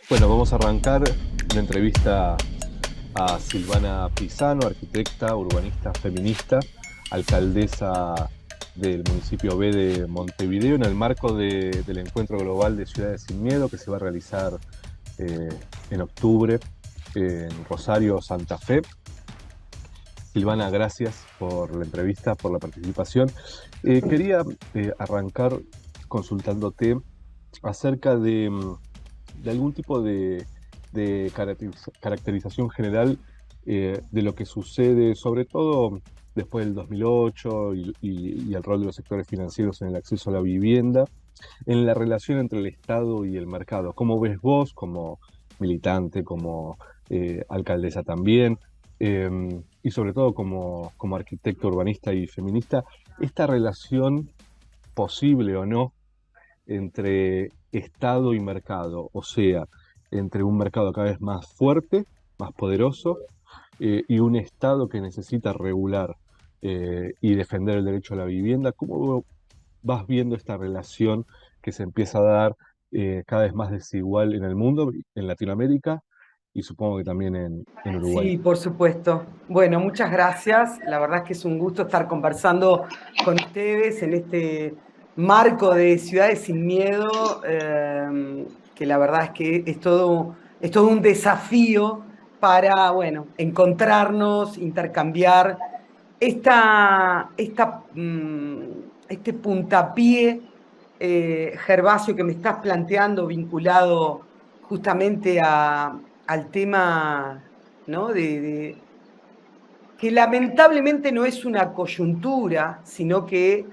Bueno, vamos a arrancar una entrevista a Silvana Pisano, arquitecta, urbanista, feminista, alcaldesa del municipio B de Montevideo, en el marco del Encuentro Global de Ciudades Sin Miedo que se va a realizar eh, en octubre en Rosario, Santa Fe. Silvana, gracias por la entrevista, por la participación. Quería arrancar consultándote acerca de algún tipo de caracterización general de lo que sucede, sobre todo después del 2008 y el rol de los sectores financieros en el acceso a la vivienda, en la relación entre el Estado y el mercado. ¿Cómo ves vos como militante, como alcaldesa también, y sobre todo como arquitecto urbanista y feminista, esta relación posible o no entre Estado y mercado, o sea, entre un mercado cada vez más fuerte, más poderoso, y un Estado que necesita regular y defender el derecho a la vivienda? ¿Cómo vas viendo esta relación que se empieza a dar cada vez más desigual en el mundo, en Latinoamérica y supongo que también en Uruguay? Sí, por supuesto. Bueno, muchas gracias. La verdad es que es un gusto estar conversando con ustedes en este marco de Ciudades sin Miedo, que la verdad es que es todo un desafío para, bueno, encontrarnos, intercambiar este puntapié, Gervasio, que me estás planteando vinculado justamente al tema, ¿no? Que lamentablemente no es una coyuntura, sino que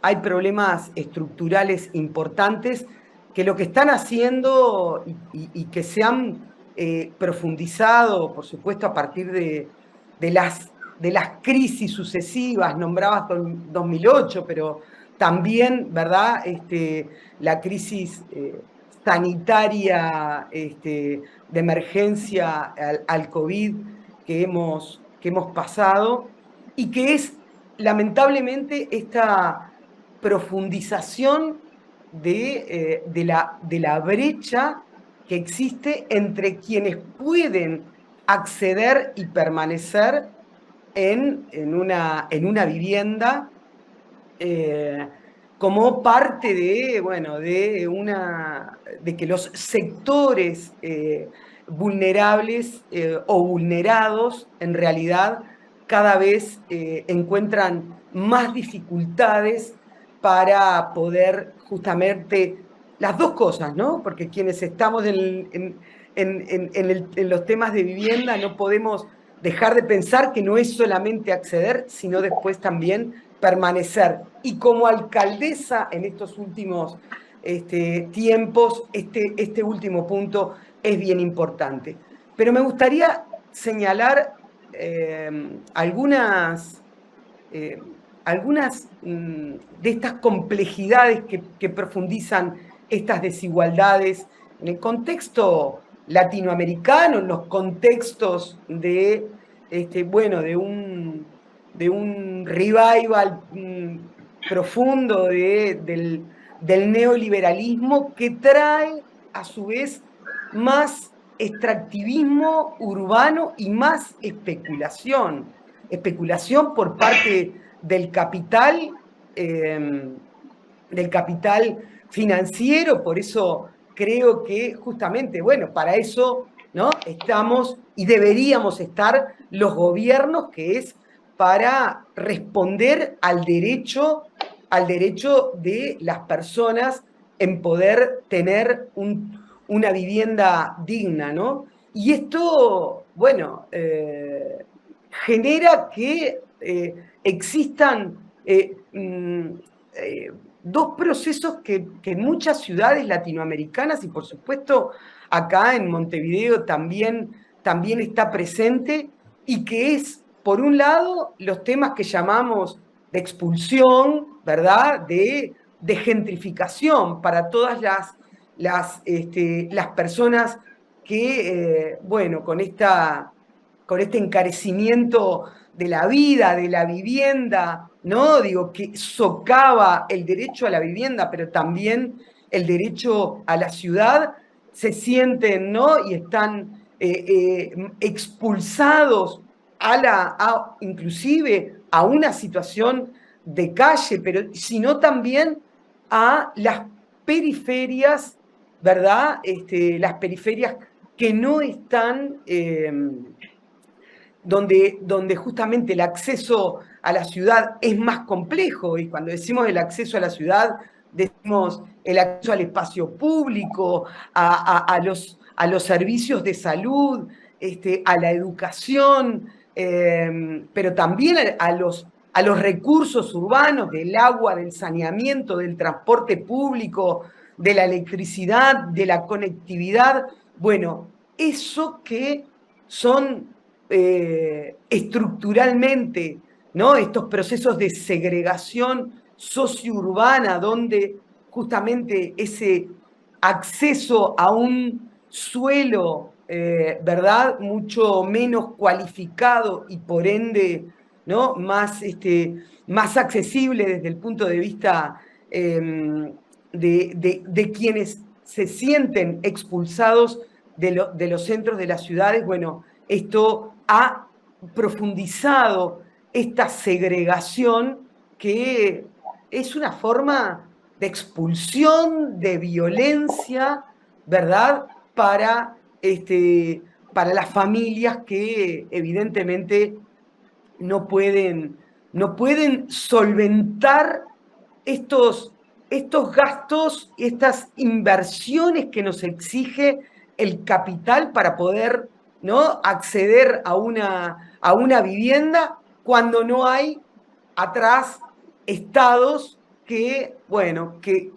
hay problemas estructurales importantes que lo que están haciendo y que se han profundizado, por supuesto, a partir de las crisis sucesivas, nombrabas 2008, pero también, ¿verdad? La crisis sanitaria de emergencia al COVID que hemos pasado y que es lamentablemente esta profundización de la brecha que existe entre quienes pueden acceder y permanecer en una vivienda eh, como parte de, bueno, de que los sectores vulnerables o vulnerados en realidad cada vez encuentran más dificultades para poder justamente las dos cosas, ¿no? Porque quienes estamos en los temas de vivienda no podemos dejar de pensar que no es solamente acceder, sino después también permanecer. Y como alcaldesa en estos últimos tiempos, este último punto es bien importante. Pero me gustaría señalar eh, algunas de estas complejidades que profundizan estas desigualdades en el contexto latinoamericano, en los contextos bueno, de un revival profundo del neoliberalismo que trae a su vez más extractivismo urbano y más especulación. Especulación por parte eh, del capital financiero, por eso creo que justamente, bueno, para eso, ¿no? Estamos y deberíamos estar los gobiernos, que es para responder al derecho de las personas en poder tener una vivienda digna, ¿no? Y esto, bueno, genera que existan dos procesos que en muchas ciudades latinoamericanas y por supuesto acá en Montevideo también está presente y que es, por un lado, los temas que llamamos de expulsión, ¿verdad? De gentrificación para todas las personas que, bueno, con este encarecimiento de la vida, de la vivienda, ¿no? Digo, que socava el derecho a la vivienda, pero también el derecho a la ciudad, se sienten, ¿no? Y están expulsados inclusive a una situación de calle, pero sino también a las periferias, ¿verdad? Las periferias que no están, donde justamente el acceso a la ciudad es más complejo, y cuando decimos el acceso a la ciudad, decimos el acceso al espacio público, a los servicios de salud, a la educación, pero también a los recursos urbanos, del agua, del saneamiento, del transporte público, de la electricidad, de la conectividad. Bueno, eso que son estructuralmente, ¿no? Estos procesos de segregación sociourbana, donde justamente ese acceso a un suelo, ¿verdad?, mucho menos cualificado y por ende, ¿no?, más accesible desde el punto de vista de quienes se sienten expulsados de los centros de las ciudades. Bueno, esto ha profundizado esta segregación, que es una forma de expulsión, de violencia, ¿verdad? Para las familias que evidentemente no pueden, no pueden solventar estos, estos gastos, estas inversiones que nos exige el capital para poder, ¿no?, acceder a una vivienda, cuando no hay atrás estados que, bueno, que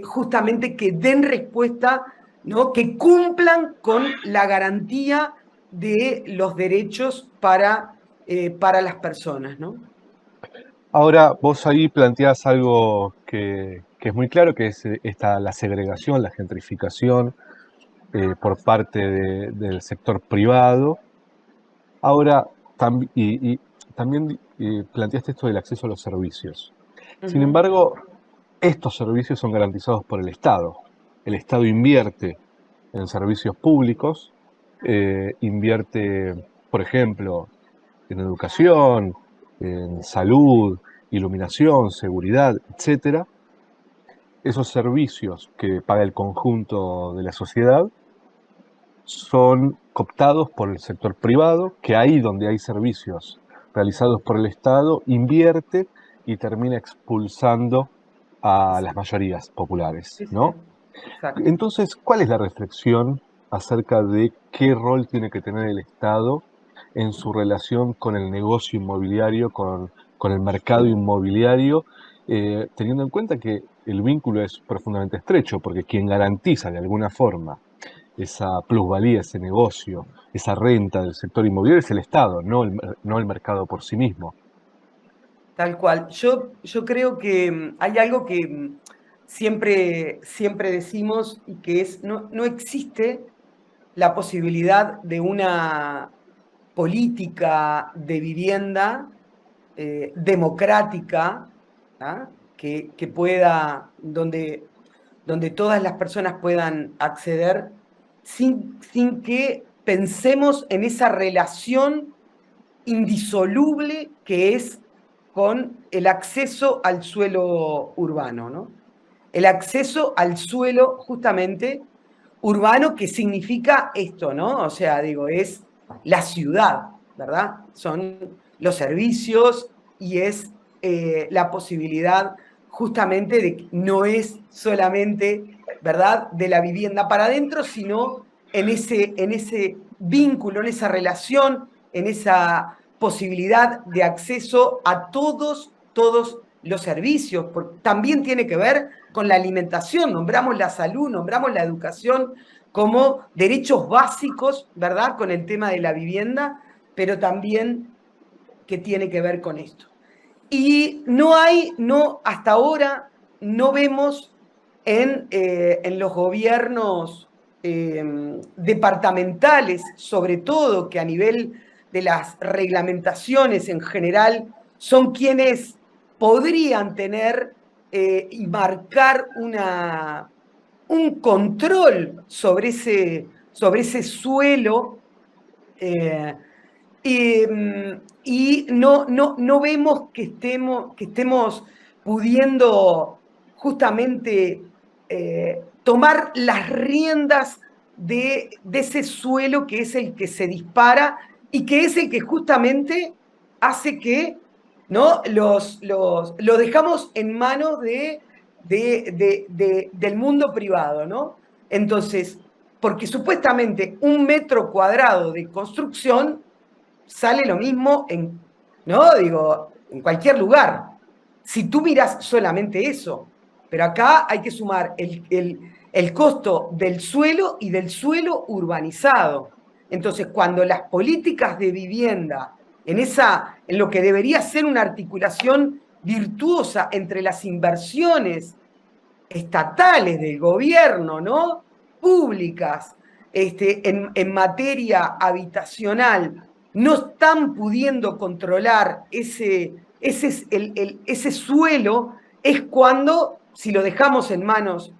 justamente que den respuesta, ¿no?, que cumplan con la garantía de los derechos para las personas, ¿no? Ahora, vos ahí planteás algo que es muy claro, que es la segregación, la gentrificación por parte del sector privado. Ahora, y también planteaste esto del acceso a los servicios. Sin Ujú. embargo, estos servicios son garantizados por el Estado. El Estado invierte en servicios públicos, invierte, por ejemplo, en educación, en salud, iluminación, seguridad, etcétera. Esos servicios que paga el conjunto de la sociedad son cooptados por el sector privado, que ahí donde hay servicios realizados por el Estado invierte y termina expulsando a las Exacto. mayorías populares, Sí, sí. ¿no? Exacto. Entonces, ¿cuál es la reflexión acerca de qué rol tiene que tener el Estado en su relación con el negocio inmobiliario, con el mercado inmobiliario, teniendo en cuenta que el vínculo es profundamente estrecho, porque quien garantiza de alguna forma esa plusvalía, ese negocio, esa renta del sector inmobiliario es el Estado, no el mercado por sí mismo. Tal cual. Yo creo que hay algo que siempre decimos, y que es: no existe la posibilidad de una política de vivienda democrática, ¿ah?, que pueda, donde todas las personas puedan acceder, sin que pensemos en esa relación indisoluble que es con el acceso al suelo urbano, ¿no? El acceso al suelo justamente urbano, que significa esto, ¿no? O sea, digo, es la ciudad, ¿verdad? Son los servicios, y es la posibilidad justamente de que no es solamente, ¿verdad?, de la vivienda para adentro, sino en ese vínculo, en esa relación, en esa posibilidad de acceso a todos los servicios. Porque también tiene que ver con la alimentación. Nombramos la salud, nombramos la educación como derechos básicos, ¿verdad?, con el tema de la vivienda, pero también que tiene que ver con esto. Y hasta ahora no vemos en los gobiernos departamentales, sobre todo, que a nivel de las reglamentaciones en general son quienes podrían tener y marcar un control sobre ese suelo, eh, y no vemos que estemos pudiendo justamente tomar las riendas de ese suelo que es el que se dispara y que es el que justamente hace que, ¿no? Lo dejamos en manos del mundo privado, ¿no? Entonces, porque supuestamente 1 metro cuadrado de construcción sale lo mismo ¿no? Digo, en cualquier lugar. Si tú miras solamente eso, pero acá hay que sumar el costo del suelo y del suelo urbanizado. Entonces, cuando las políticas de vivienda, en lo que debería ser una articulación virtuosa entre las inversiones estatales del gobierno, ¿no? Públicas, en materia habitacional, no están pudiendo controlar ese suelo, es cuando, si lo dejamos en manos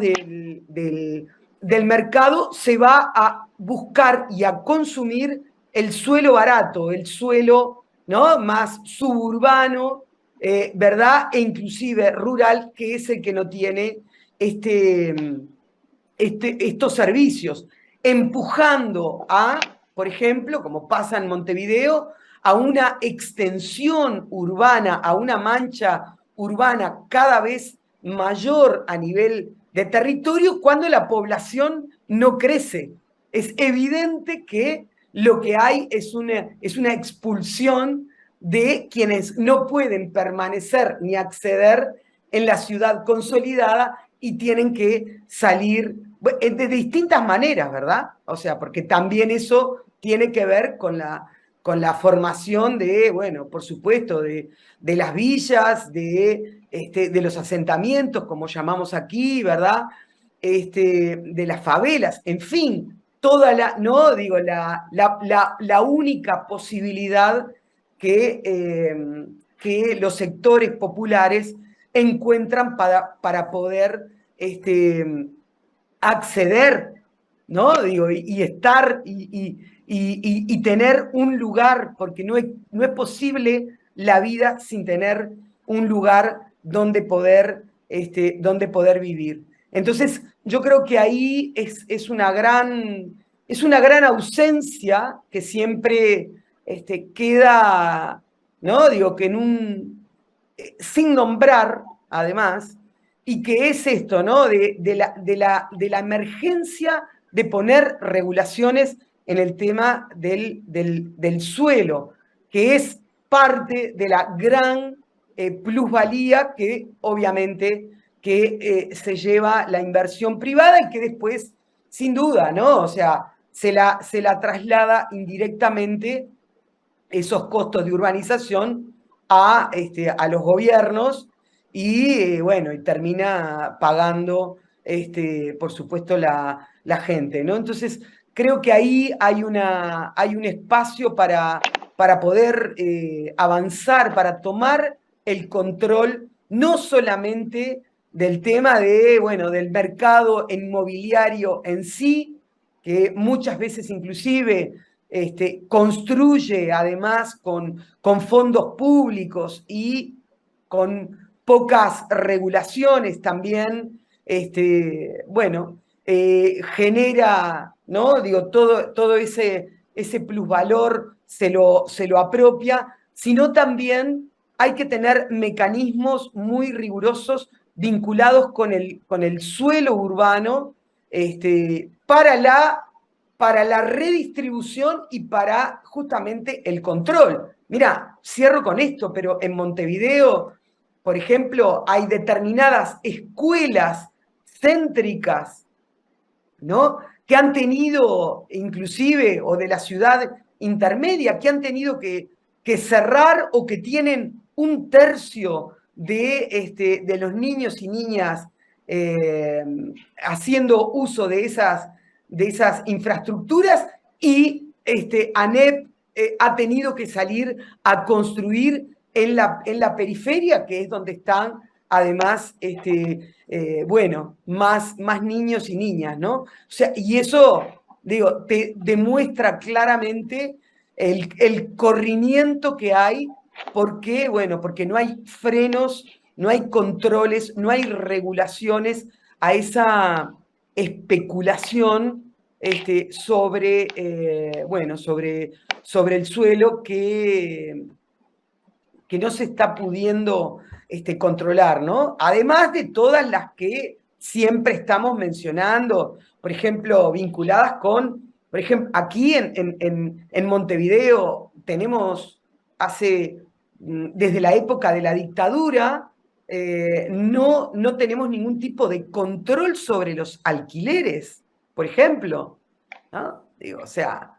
del mercado, se va a buscar y a consumir el suelo barato, el suelo, ¿no? Más suburbano, ¿verdad? E inclusive rural, que es el que no tiene este, estos servicios, empujando a, por ejemplo, como pasa en Montevideo, a una extensión urbana, a una mancha urbana cada vez mayor a nivel de territorio cuando la población no crece. Es evidente que lo que hay es una expulsión de quienes no pueden permanecer ni acceder en la ciudad consolidada y tienen que salir de distintas maneras, ¿verdad? O sea, porque también eso tiene que ver con la formación de, bueno, por supuesto, de las villas, de los asentamientos, como llamamos aquí, ¿verdad? De las favelas, en fin, toda no digo, la única posibilidad que los sectores populares encuentran para poder acceder, ¿no? Digo, y estar y tener un lugar, porque no es posible la vida sin tener un lugar donde poder vivir. Entonces, yo creo que ahí es una gran ausencia que siempre queda, ¿no? Digo, que sin nombrar, además, y que es esto, ¿no? De la emergencia de poner regulaciones en el tema del suelo, que es parte de la gran plusvalía que obviamente que se lleva la inversión privada y que después, sin duda, ¿no? O sea, se la traslada indirectamente esos costos de urbanización a los gobiernos y, bueno, y termina pagando, por supuesto, la gente, ¿no? Entonces, creo que ahí hay un espacio para poder avanzar, para tomar el control no solamente del tema bueno, del mercado inmobiliario en sí, que muchas veces inclusive construye además con fondos públicos y con pocas regulaciones también, bueno, genera, ¿no? Digo, todo ese plusvalor se lo apropia, sino también hay que tener mecanismos muy rigurosos vinculados con el suelo urbano para la redistribución y para justamente el control. Mira, cierro con esto, pero en Montevideo, por ejemplo, hay determinadas escuelas céntricas, ¿no? Que han tenido, inclusive, o de la ciudad intermedia, que han tenido que cerrar o que tienen 1/3 de los niños y niñas haciendo uso de esas infraestructuras y ANEP ha tenido que salir a construir en la periferia, que es donde están además, bueno, más niños y niñas, ¿no? O sea, y eso, digo, te demuestra claramente el corrimiento que hay, porque, bueno, porque no hay frenos, no hay controles, no hay regulaciones a esa especulación sobre, bueno, sobre el suelo que no se está pudiendo controlar, ¿no? Además de todas las que siempre estamos mencionando, por ejemplo, vinculadas con, por ejemplo, aquí en Montevideo tenemos desde la época de la dictadura, no tenemos ningún tipo de control sobre los alquileres, por ejemplo, ¿no? Digo, o sea,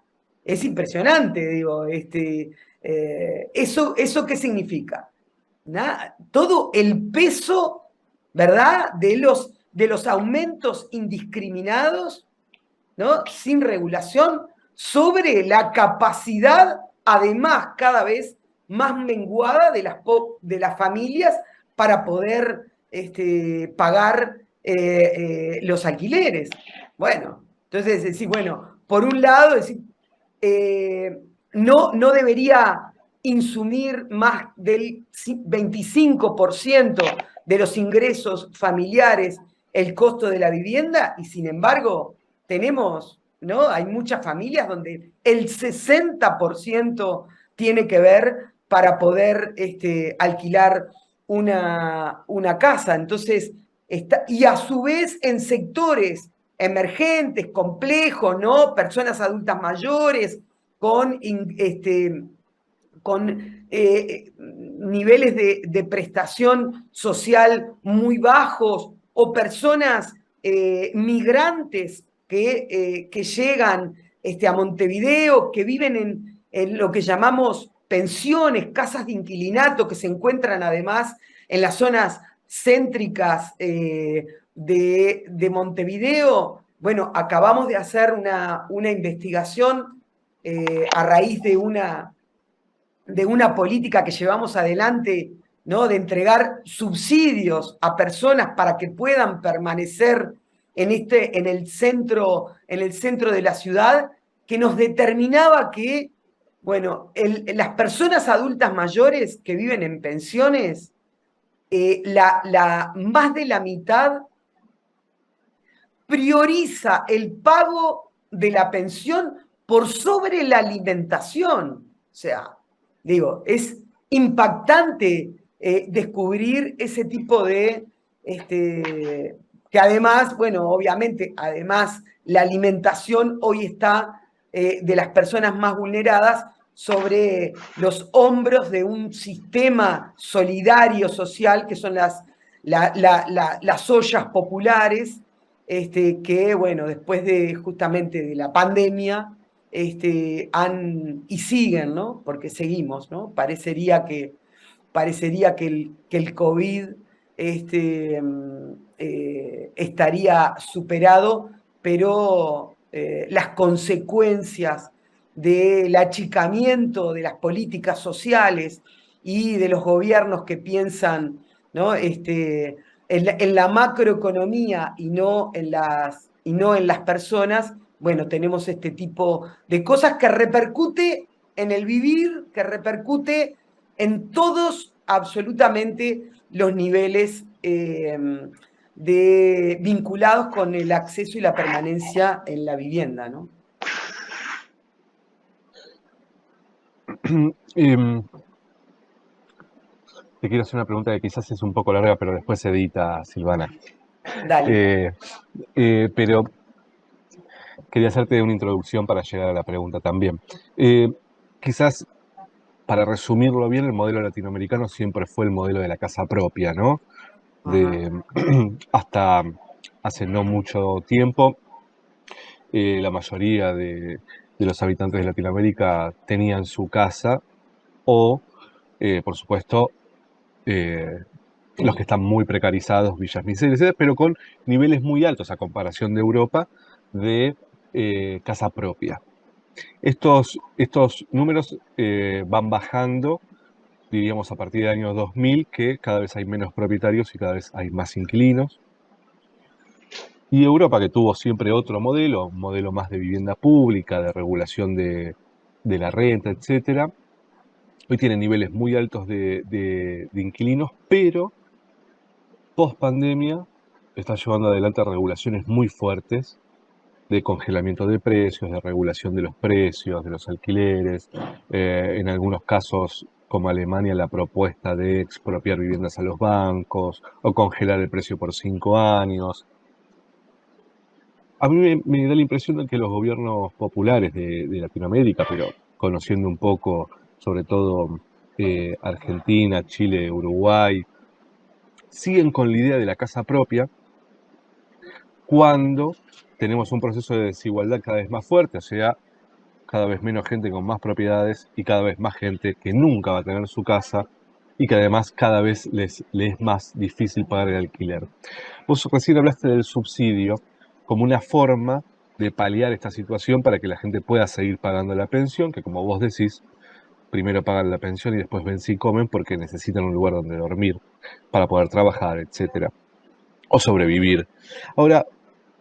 es impresionante, digo, ¿eso qué significa? Todo el peso, ¿verdad?, de los aumentos indiscriminados, ¿no?, sin regulación, sobre la capacidad, además, cada vez más menguada de las familias para poder pagar los alquileres. Bueno, entonces decir, bueno, por un lado, decir, no debería insumir más del 25% de los ingresos familiares el costo de la vivienda, y sin embargo tenemos, ¿no? Hay muchas familias donde el 60% tiene que ver para poder alquilar una casa. Entonces, y a su vez en sectores emergentes, complejos, ¿no? Personas adultas mayores, con niveles de prestación social muy bajos, o personas migrantes que llegan a Montevideo, que viven en lo que llamamos pensiones, casas de inquilinato, que se encuentran además en las zonas céntricas de Montevideo. Bueno, acabamos de hacer una investigación a raíz de una política que llevamos adelante, ¿no?, de entregar subsidios a personas para que puedan permanecer en el centro de la ciudad, que nos determinaba que, bueno, las personas adultas mayores que viven en pensiones, más de la mitad prioriza el pago de la pensión por sobre la alimentación. O sea, digo, es impactante descubrir ese tipo que además, bueno, obviamente, además la alimentación hoy está de las personas más vulneradas sobre los hombros de un sistema solidario social que son las ollas populares, que, bueno, después justamente de la pandemia, y siguen, ¿no? Porque seguimos, ¿no? Parecería que el COVID estaría superado, pero las consecuencias del achicamiento de las políticas sociales y de los gobiernos que piensan, ¿no?, en la macroeconomía y no en las personas, bueno, tenemos este tipo de cosas que repercute en el vivir, que repercute en todos absolutamente los niveles vinculados con el acceso y la permanencia en la vivienda, ¿no? Em, Te quiero hacer una pregunta que quizás es un poco larga, pero después se edita, Silvana. Dale. Pero quería hacerte una introducción para llegar a la pregunta también. Quizás, para resumirlo bien, el modelo latinoamericano siempre fue el modelo de la casa propia, ¿no? Hasta hace no mucho tiempo, la mayoría de los habitantes de Latinoamérica tenían su casa o, por supuesto, los que están muy precarizados, villas miserias, pero con niveles muy altos a comparación de Europa de casa propia. Estos números van bajando diríamos a partir del año 2000, que cada vez hay menos propietarios y cada vez hay más inquilinos. Y Europa, que tuvo siempre otro modelo, un modelo más de vivienda pública, de regulación de la renta, etcétera, hoy tiene niveles muy altos de inquilinos, pero post pandemia está llevando adelante regulaciones muy fuertes de congelamiento de precios, de regulación de los precios, de los alquileres, en algunos casos, como Alemania, la propuesta de expropiar viviendas a los bancos o congelar el precio por 5 años. A mí me da la impresión de que los gobiernos populares de Latinoamérica, pero conociendo un poco, sobre todo Argentina, Chile, Uruguay, siguen con la idea de la casa propia cuando tenemos un proceso de desigualdad cada vez más fuerte, o sea, cada vez menos gente con más propiedades y cada vez más gente que nunca va a tener su casa y que además cada vez les es más difícil pagar el alquiler. Vos recién hablaste del subsidio como una forma de paliar esta situación para que la gente pueda seguir pagando la pensión, que como vos decís, primero pagan la pensión y después ven si comen porque necesitan un lugar donde dormir para poder trabajar, etcétera, o sobrevivir. Ahora,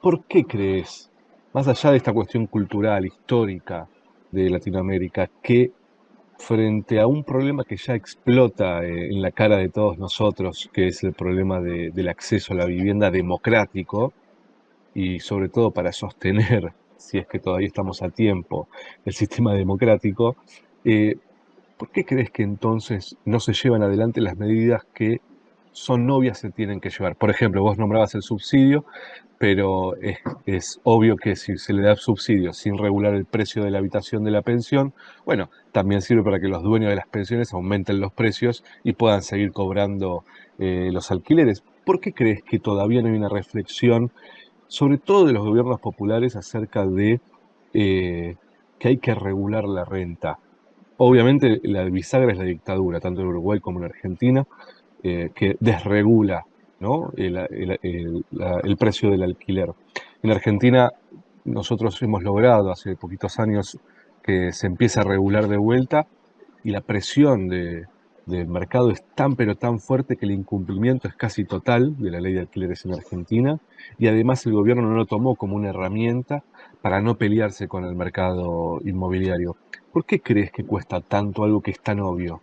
¿por qué crees, más allá de esta cuestión cultural, histórica de Latinoamérica, que frente a un problema que ya explota en la cara de todos nosotros, que es el problema del acceso a la vivienda democrático, y sobre todo para sostener, si es que todavía estamos a tiempo, el sistema democrático, eh, ¿por qué crees que entonces no se llevan adelante las medidas que son obvias se tienen que llevar? Por ejemplo, vos nombrabas el subsidio, pero es obvio que si se le da subsidio sin regular el precio de la habitación de la pensión, bueno, también sirve para que los dueños de las pensiones aumenten los precios y puedan seguir cobrando los alquileres. ¿Por qué crees que todavía no hay una reflexión, sobre todo de los gobiernos populares, acerca de eh, que hay que regular la renta? Obviamente la bisagra es la dictadura, tanto en Uruguay como en Argentina, que desregula, ¿no? El precio del alquiler. En Argentina nosotros hemos logrado hace poquitos años que se empiece a regular de vuelta y la presión del mercado es tan pero tan fuerte que el incumplimiento es casi total de la ley de alquileres en Argentina y además el gobierno no lo tomó como una herramienta para no pelearse con el mercado inmobiliario. ¿Por qué crees que cuesta tanto algo que es tan obvio?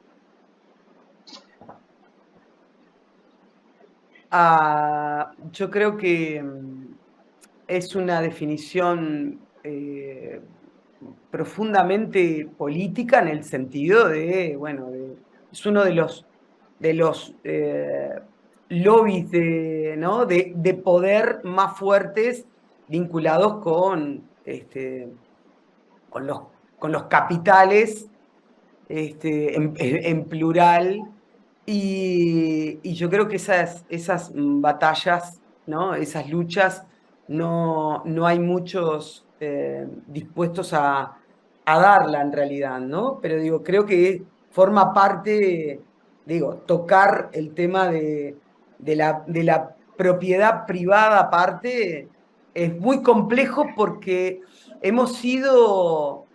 Yo creo que es una definición profundamente política en el sentido de, bueno, es uno de los lobbies ¿no? de poder más fuertes vinculados con los, con los capitales en plural. Y yo creo que esas batallas, ¿no? Esas luchas, no hay muchos dispuestos a darla en realidad, ¿no? Pero digo, creo que forma parte, digo, tocar el tema de la propiedad privada aparte es muy complejo porque hemos sido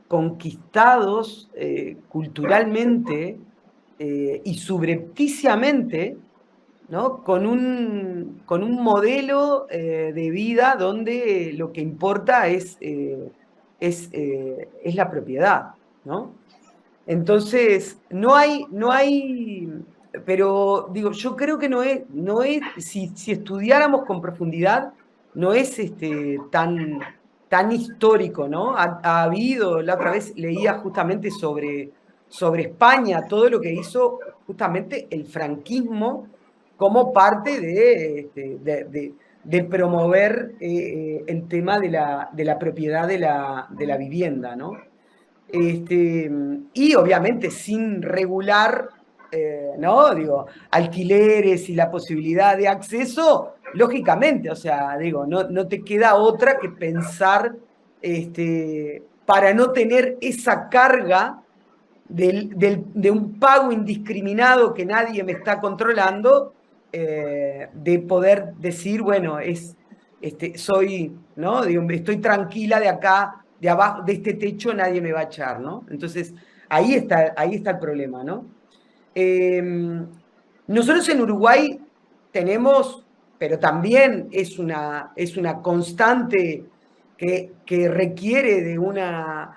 conquistados culturalmente y subrepticiamente, ¿no? Con un modelo de vida donde lo que importa es la propiedad, ¿no? Entonces, pero digo, yo creo que no es, si estudiáramos con profundidad, no es tan histórico, ¿no? Ha habido, la otra vez leía justamente sobre España, todo lo que hizo justamente el franquismo como parte de promover el tema de la propiedad de la vivienda, ¿no? Y obviamente sin regular, ¿no? Digo, alquileres y la posibilidad de acceso, lógicamente, o sea, digo, no te queda otra que pensar para no tener esa carga de un pago indiscriminado que nadie me está controlando, de poder decir, bueno, soy, ¿no? Digo, estoy tranquila de acá de abajo, de este techo nadie me va a echar, ¿no? Entonces, ahí está el problema, ¿no? Nosotros en Uruguay tenemos, pero también es una constante que requiere de una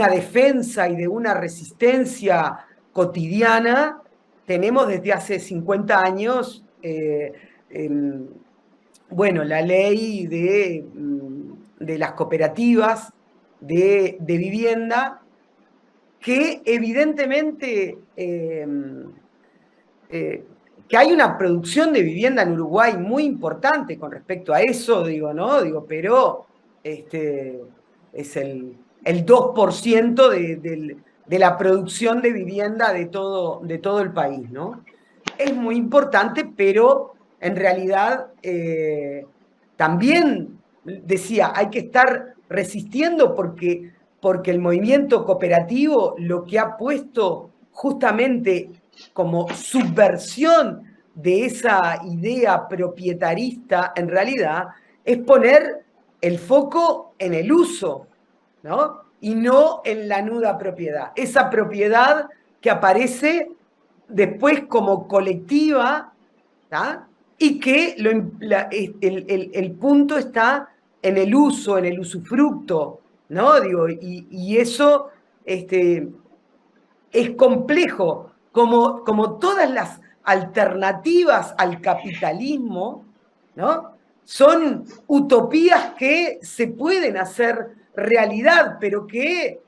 defensa y de una resistencia cotidiana. Tenemos desde hace 50 años, bueno, la ley de las cooperativas de vivienda, que evidentemente que hay una producción de vivienda en Uruguay muy importante con respecto a eso, digo, ¿no? Digo, pero es el 2% de la producción de vivienda de todo el país, ¿no? Es muy importante, pero en realidad también decía, hay que estar resistiendo porque el movimiento cooperativo lo que ha puesto justamente como subversión de esa idea propietarista, en realidad, es poner el foco en el uso, ¿no? Y no en la nuda propiedad. Esa propiedad que aparece después como colectiva, ¿tá? Y que el punto está en el uso, en el usufructo, ¿no? Digo, y eso es complejo, como todas las alternativas al capitalismo, ¿no? Son utopías que se pueden hacer realidad, pero que,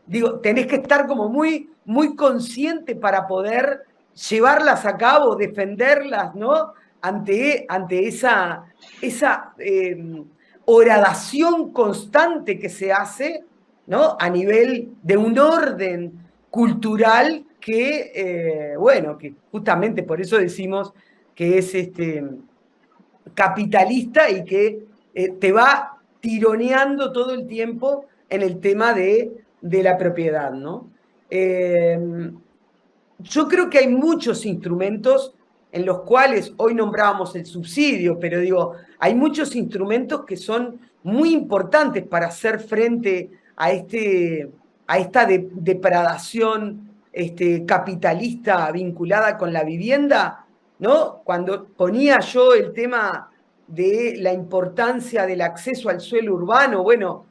digo, tenés que estar como muy, muy consciente para poder llevarlas a cabo, defenderlas, ¿no? Ante esa horadación constante que se hace, ¿no? A nivel de un orden cultural que, bueno, que justamente por eso decimos que es capitalista y que te va tironeando todo el tiempo en el tema de la propiedad, ¿no? Yo creo que hay muchos instrumentos en los cuales hoy nombrábamos el subsidio, pero digo, hay muchos instrumentos que son muy importantes para hacer frente a esta depradación capitalista vinculada con la vivienda, ¿no? Cuando ponía yo el tema de la importancia del acceso al suelo urbano, bueno,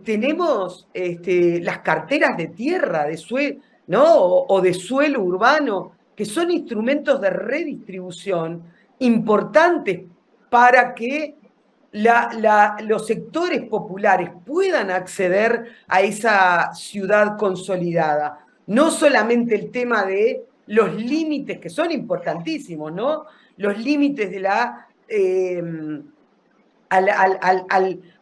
tenemos las carteras de tierra, de suelo, ¿no? O de suelo urbano, que son instrumentos de redistribución importantes para que los sectores populares puedan acceder a esa ciudad consolidada. No solamente el tema de los límites, que son importantísimos, ¿no? Los límites de a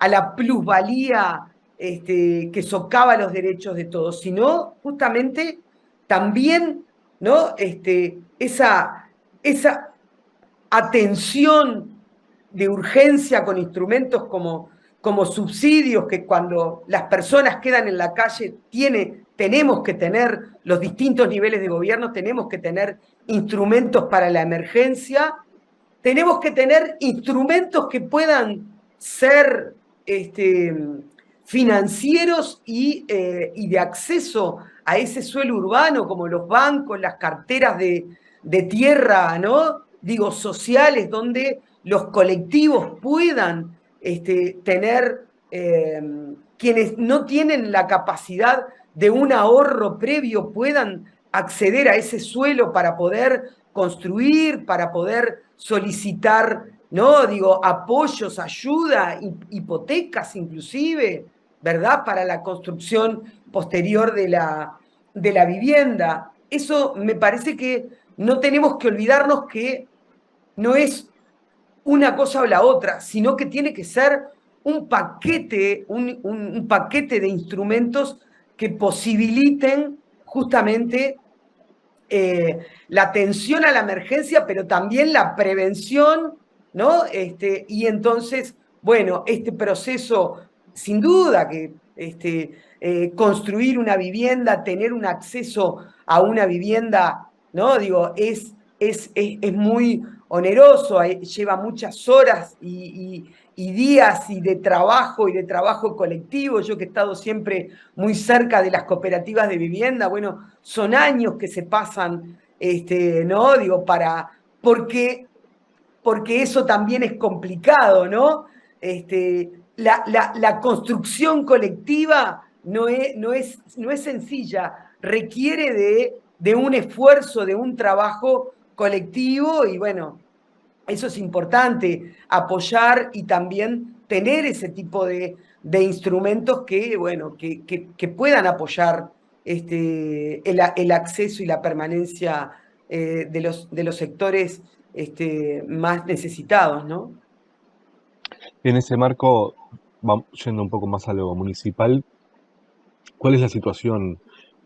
la plusvalía que socava los derechos de todos, sino justamente también, ¿no? Esa atención de urgencia con instrumentos como subsidios, que cuando las personas quedan en la calle tenemos que tener los distintos niveles de gobierno, tenemos que tener instrumentos para la emergencia, tenemos que tener instrumentos que puedan ser financieros y de acceso a ese suelo urbano, como los bancos, las carteras de tierra, ¿no? Digo, sociales, donde los colectivos puedan tener, quienes no tienen la capacidad de un ahorro previo, puedan acceder a ese suelo para poder construir, para poder solicitar, ¿no? Digo, apoyos, ayuda, hipotecas inclusive, ¿verdad? Para la construcción posterior de la vivienda. Eso me parece que no tenemos que olvidarnos que no es una cosa o la otra, sino que tiene que ser un paquete, un paquete de instrumentos que posibiliten justamente la atención a la emergencia, pero también la prevención, ¿no? Y entonces, bueno, este proceso, sin duda que construir una vivienda, tener un acceso a una vivienda, ¿no? Digo, es muy oneroso, lleva muchas horas y días y de trabajo colectivo. Yo que he estado siempre muy cerca de las cooperativas de vivienda, bueno, son años que se pasan, ¿no? Digo, porque, porque eso también es complicado, ¿no? La construcción colectiva no es sencilla, requiere de un esfuerzo, de un trabajo colectivo y bueno, eso es importante, apoyar y también tener ese tipo de instrumentos que, bueno, que puedan apoyar el acceso y la permanencia de los sectores más necesitados, ¿no? En ese marco, yendo un poco más a lo municipal, ¿cuál es la situación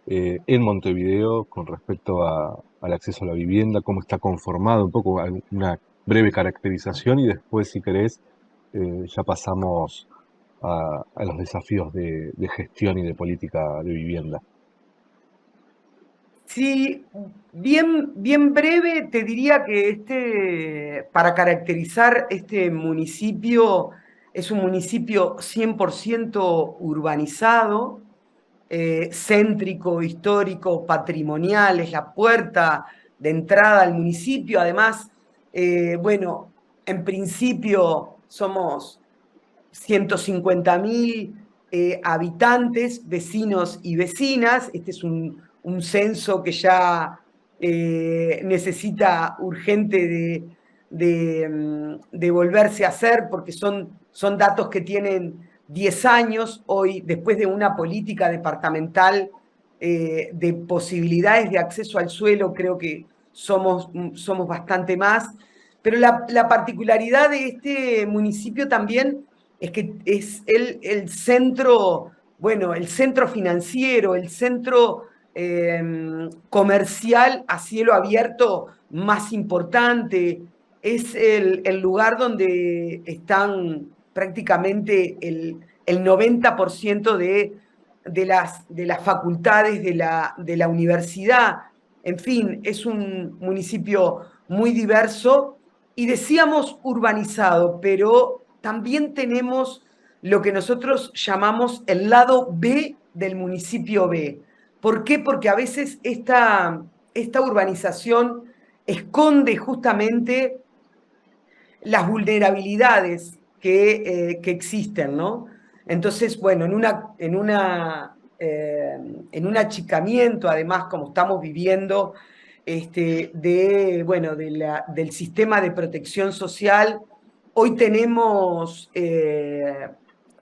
en Montevideo con respecto al acceso a la vivienda? ¿Cómo está conformado? Un poco una breve caracterización y después, si querés, ya pasamos a los desafíos de gestión y de política de vivienda. Sí, bien breve te diría que para caracterizar este municipio, es un municipio 100% urbanizado, céntrico, histórico, patrimonial, es la puerta de entrada al municipio. Además, bueno, en principio somos 150.000 habitantes, vecinos y vecinas. Este es un censo que ya necesita urgente de volverse a hacer porque son datos que tienen 10 años hoy, después de una política departamental de posibilidades de acceso al suelo. Creo que somos bastante más, pero la particularidad de este municipio también es que es el centro, bueno, el centro financiero, el centro comercial a cielo abierto más importante. Es el lugar donde están prácticamente el 90% de las facultades de la universidad. En fin, es un municipio muy diverso y decíamos urbanizado, pero también tenemos lo que nosotros llamamos el lado B del municipio B. ¿Por qué? Porque a veces esta urbanización esconde justamente las vulnerabilidades que existen, ¿no? Entonces, bueno, en un achicamiento, además, como estamos viviendo, bueno, del sistema de protección social, hoy tenemos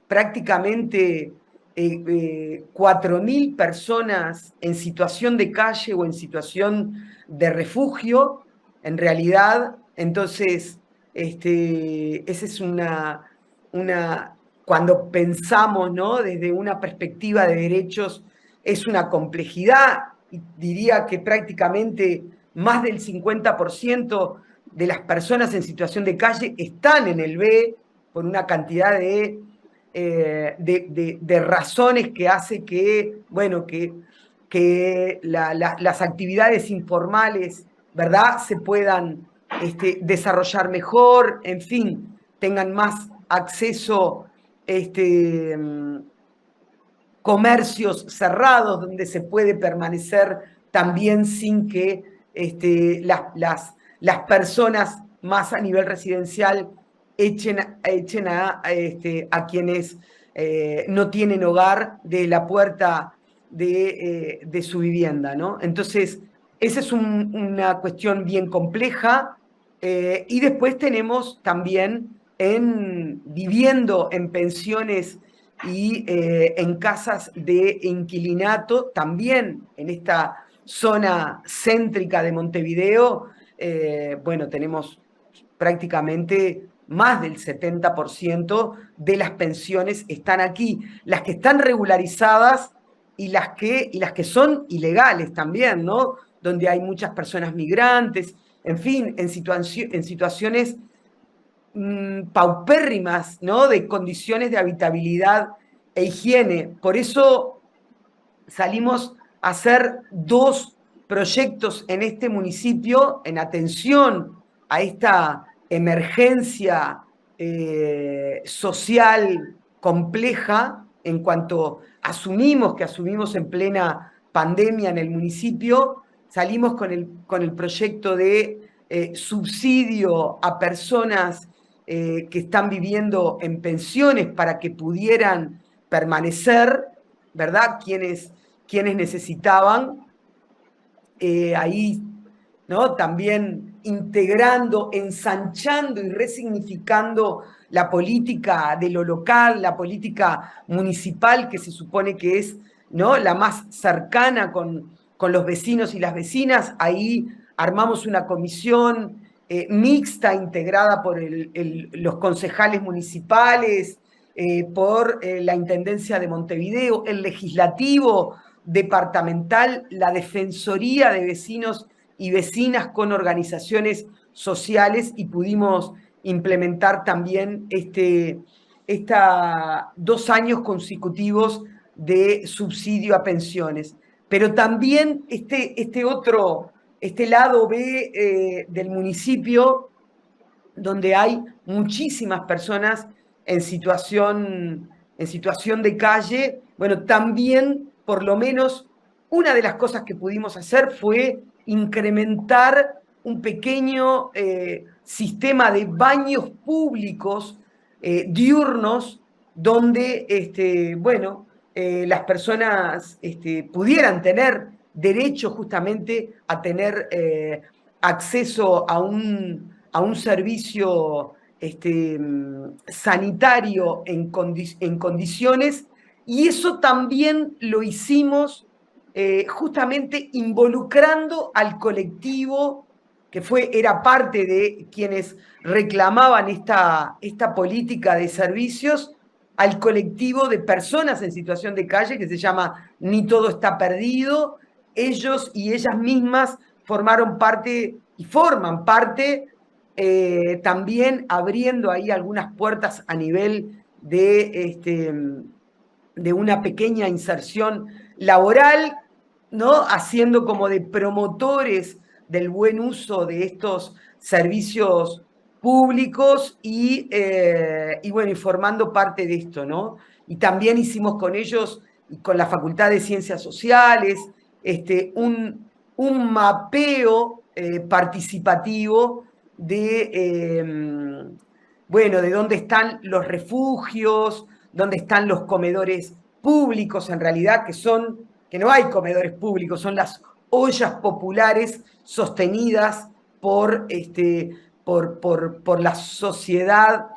prácticamente 4.000 personas en situación de calle o en situación de refugio, en realidad. Entonces, esa es cuando pensamos, ¿no? Desde una perspectiva de derechos, es una complejidad, y diría que prácticamente más del 50% de las personas en situación de calle están en el B por una cantidad de razones que hace que, bueno, que las actividades informales, ¿verdad?, se puedan desarrollar mejor, en fin, tengan más acceso, comercios cerrados donde se puede permanecer también sin que las personas más a nivel residencial echen a quienes no tienen hogar de la puerta de su vivienda, ¿no? Entonces, esa es una cuestión bien compleja. Y después tenemos también viviendo en pensiones y en casas de inquilinato, también en esta zona céntrica de Montevideo. Bueno, tenemos prácticamente más del 70% de las pensiones están aquí, las que están regularizadas y las que son ilegales también, ¿no? Donde hay muchas personas migrantes, en fin, en situaciones paupérrimas, ¿no?, de condiciones de habitabilidad e higiene. Por eso salimos a hacer 2 proyectos en este municipio en atención a esta emergencia social compleja en cuanto asumimos en plena pandemia en el municipio, salimos con el proyecto de subsidio a personas que están viviendo en pensiones para que pudieran permanecer, ¿verdad? Quienes necesitaban. Ahí, ¿no? También integrando, ensanchando y resignificando la política de lo local, la política municipal, que se supone que es, ¿no?, la más cercana con los vecinos y las vecinas. Ahí armamos una comisión mixta integrada por los concejales municipales, por la Intendencia de Montevideo, el legislativo departamental, la Defensoría de Vecinos y Vecinas con organizaciones sociales, y pudimos implementar también 2 años consecutivos de subsidio a pensiones. Pero también este lado B del municipio, donde hay muchísimas personas en situación de calle. Bueno, también, por lo menos, una de las cosas que pudimos hacer fue incrementar un pequeño sistema de baños públicos diurnos, donde bueno, las personas pudieran tener derecho justamente a tener acceso a un servicio sanitario en condiciones, y eso también lo hicimos justamente involucrando al colectivo que era parte de quienes reclamaban esta política de servicios, al colectivo de personas en situación de calle que se llama Ni Todo Está Perdido. Ellos y ellas mismas formaron parte y forman parte, también abriendo ahí algunas puertas a nivel de una pequeña inserción laboral, ¿no? Haciendo como de promotores del buen uso de estos servicios públicos y bueno, y formando parte de esto, ¿no? Y también hicimos con ellos y con la Facultad de Ciencias Sociales un mapeo participativo bueno, de dónde están los refugios, dónde están los comedores públicos, en realidad, que no hay comedores públicos, son las ollas populares sostenidas por la sociedad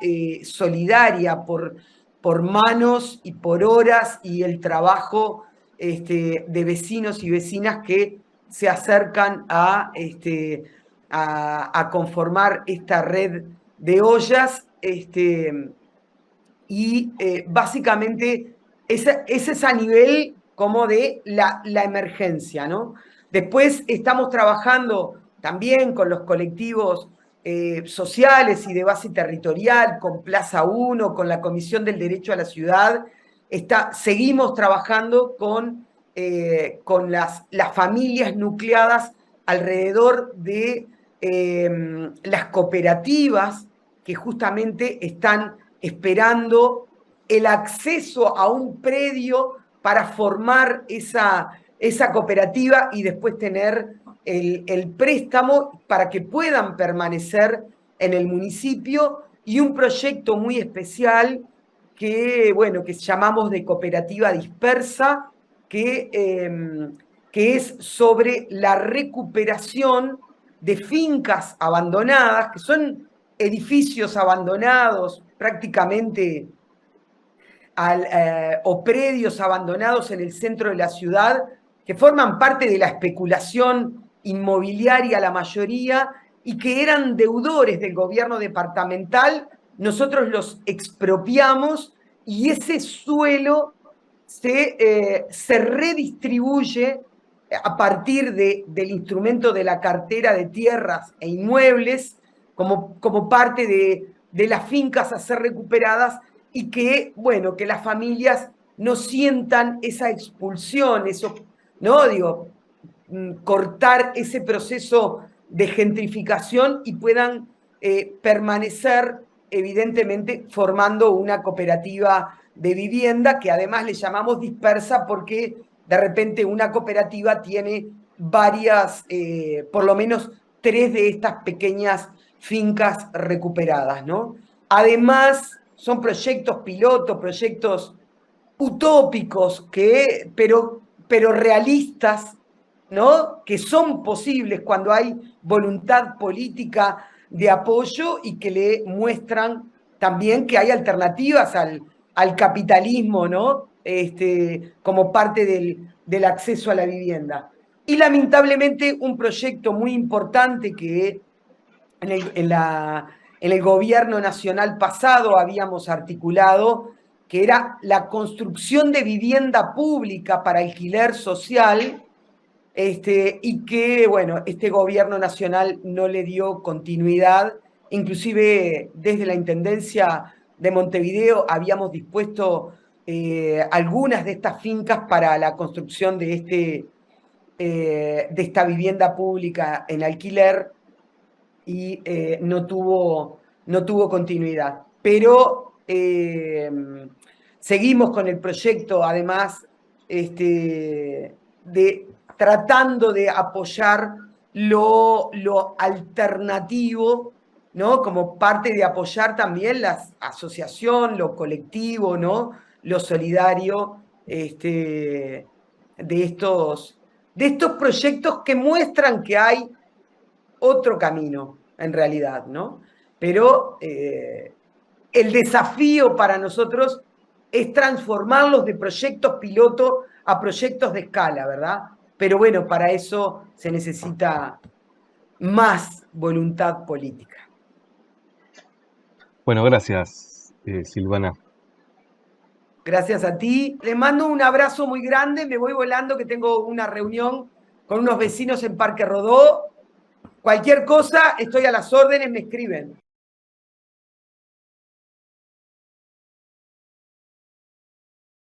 solidaria, por manos y por horas y el trabajo de vecinos y vecinas que se acercan a conformar esta red de ollas, y básicamente ese es a nivel como de la emergencia, ¿no? Después estamos trabajando también con los colectivos sociales y de base territorial, con Plaza 1, con la Comisión del Derecho a la Ciudad. Seguimos trabajando con las familias nucleadas alrededor de las cooperativas que justamente están esperando el acceso a un predio para formar esa cooperativa y después tener el préstamo para que puedan permanecer en el municipio, y un proyecto muy especial bueno, que llamamos de cooperativa dispersa, que es sobre la recuperación de fincas abandonadas, que son edificios abandonados prácticamente o predios abandonados en el centro de la ciudad, que forman parte de la especulación inmobiliaria la mayoría, y que eran deudores del gobierno departamental. Nosotros los expropiamos y ese suelo se redistribuye a partir del instrumento de la cartera de tierras e inmuebles como parte de las fincas a ser recuperadas, y bueno, que las familias no sientan esa expulsión, eso, ¿no? Digo, cortar ese proceso de gentrificación y puedan permanecer, evidentemente, formando una cooperativa de vivienda que además le llamamos dispersa porque de repente una cooperativa tiene varias, por lo menos 3 de estas pequeñas fincas recuperadas, ¿no? Además, son proyectos pilotos, proyectos utópicos, pero realistas, ¿no? Que son posibles cuando hay voluntad política de apoyo y que le muestran también que hay alternativas al capitalismo, ¿no? Como parte del acceso a la vivienda. Y lamentablemente un proyecto muy importante que en el gobierno nacional pasado habíamos articulado, que era la construcción de vivienda pública para alquiler social, y que, bueno, este gobierno nacional no le dio continuidad. Inclusive desde la Intendencia de Montevideo habíamos dispuesto algunas de estas fincas para la construcción de esta vivienda pública en alquiler y no tuvo continuidad. Pero seguimos con el proyecto, además, tratando de apoyar lo alternativo, ¿no? Como parte de apoyar también la asociación, lo colectivo, ¿no? Lo solidario, de estos proyectos que muestran que hay otro camino, en realidad, ¿no? Pero el desafío para nosotros es transformarlos de proyectos piloto a proyectos de escala, ¿verdad? Pero bueno, para eso se necesita más voluntad política. Bueno, gracias, Silvana. Gracias a ti. Les mando un abrazo muy grande. Me voy volando que tengo una reunión con unos vecinos en Parque Rodó. Cualquier cosa, estoy a las órdenes, me escriben.